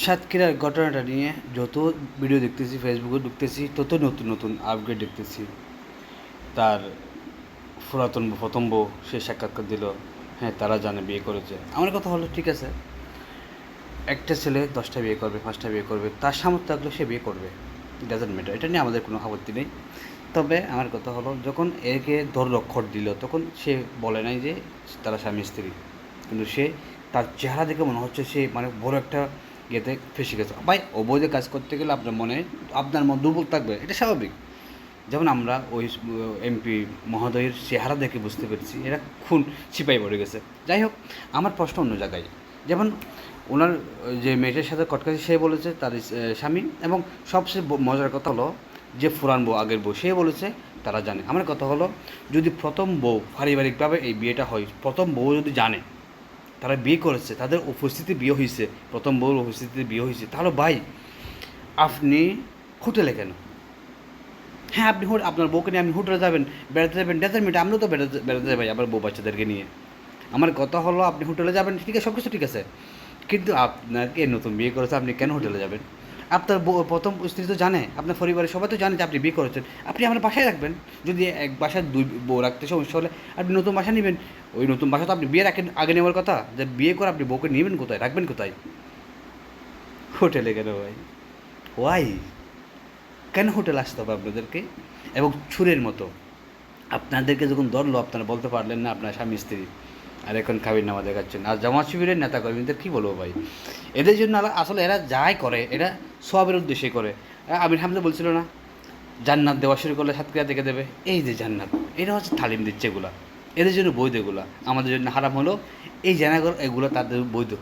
সাতক্ষীরার ঘটনাটা নিয়ে যত ভিডিও দেখতেছি, ফেসবুকে ঢুকতেছি, তত নতুন নতুন আপডেট দেখতেছি। তার পুরাতন প্রথম বউ সে সাক্ষাৎকার দিল, হ্যাঁ তারা জানে বিয়ে করেছে। আমার কথা হলো ঠিক আছে, একটা ছেলে 10টা বিয়ে করবে, 5টা বিয়ে করবে, তার সামর্থ্য থাকলে সে বিয়ে করবে, ডাজেন্ট ম্যাটার, এটা নিয়ে আমাদের কোনো আপত্তি নেই। তবে আমার কথা হলো, যখন একে অক্ষর দিল তখন সে বলে নাই যে তারা স্বামী স্ত্রী, কিন্তু সে তার চেহারা দেখে মনে হচ্ছে সে মানে বড় একটা ইয়েতে ফেসে গেছে। ভাই অবৈধ কাজ করতে গেলে আপনার মন দুর্বল থাকবে, এটা স্বাভাবিক। যেমন আমরা ওই এমপি মহোদয়ের চেহারা দেখে বুঝতে পেরেছি এরা খুন ছিপাই পড়ে গেছে। যাই হোক, আমার প্রশ্ন অন্য জায়গায়। যেমন ওনার যে মেয়েটার সাথে কটকাছে সে বলেছে তার স্বামী, এবং সবচেয়ে মজার কথা হলো যে ফুরান বউ, আগের বউ, সে বলেছে তারা জানে। আমার কথা হলো, যদি প্রথম বউ পারিবারিকভাবে এই বিয়েটা হয়, প্রথম বউ যদি জানে তারা বিয়ে করেছে, তাদের উপস্থিতি বিয়ে হয়েছে, প্রথম বউর উপস্থিতিতে বিয়ে হয়েছে, তাহলে ভাই আপনি হোটেলে কেন? হ্যাঁ, আপনি আপনার বউকে নিয়ে আপনি হোটেলে যাবেন, বেড়াতে যাবেন, ডেজার্ট আমরাও তো বেড়াতে যাই আবার বউ বাচ্চাদেরকে নিয়ে। আমার কথা হলো, আপনি হোটেলে যাবেন, ঠিক আছে, সব কিছু ঠিক আছে, কিন্তু আপনাকে নতুন বিয়ে করেছে, আপনি কেন হোটেলে যাবেন? আপনার প্রথম স্ত্রী তো জানে, আপনার পরিবারের সবাই তো জানে যে আপনি বিয়ে করেছেন, আপনি আমার বাসায় রাখবেন। যদি এক বাসায় দুই বউ রাখতে সমস্যা হলে আপনি নতুন বাসা নেবেন। ওই নতুন বাসা তো আপনি বিয়ের আগে নেওয়ার কথা, যে বিয়ে করে আপনি বউকে নেবেন কোথায়, রাখবেন কোথায়? হোটেলে কেন ভাই? ওয়াই? কেন হোটেল আসতে হবে আপনাদেরকে? এবং ছুরের মতো আপনাদেরকে যখন ধরলো, আপনারা বলতে পারলেন না আপনার স্বামী স্ত্রী, আর এখন খাবির নামা দেখাচ্ছেন। আর জামাত শিবিরের নেতা কর্মীদের কী বলবো ভাই, এদের জন্য আসলে এরা যাই করে এরা সবের উদ্দেশ্যে করে। আমির হামজা বলছিল না, জান্নাত দেওয়া শুরু করলে সাতক্ষীরা থেকে দেবে, এই যে জান্নাত, এরা হচ্ছে তালিম দিচ্ছে এগুলা, এদের জন্য বৈধ এগুলা, আমাদের জন্য হারাম হলো। এই জানাগর এগুলো তাদের বৈধ।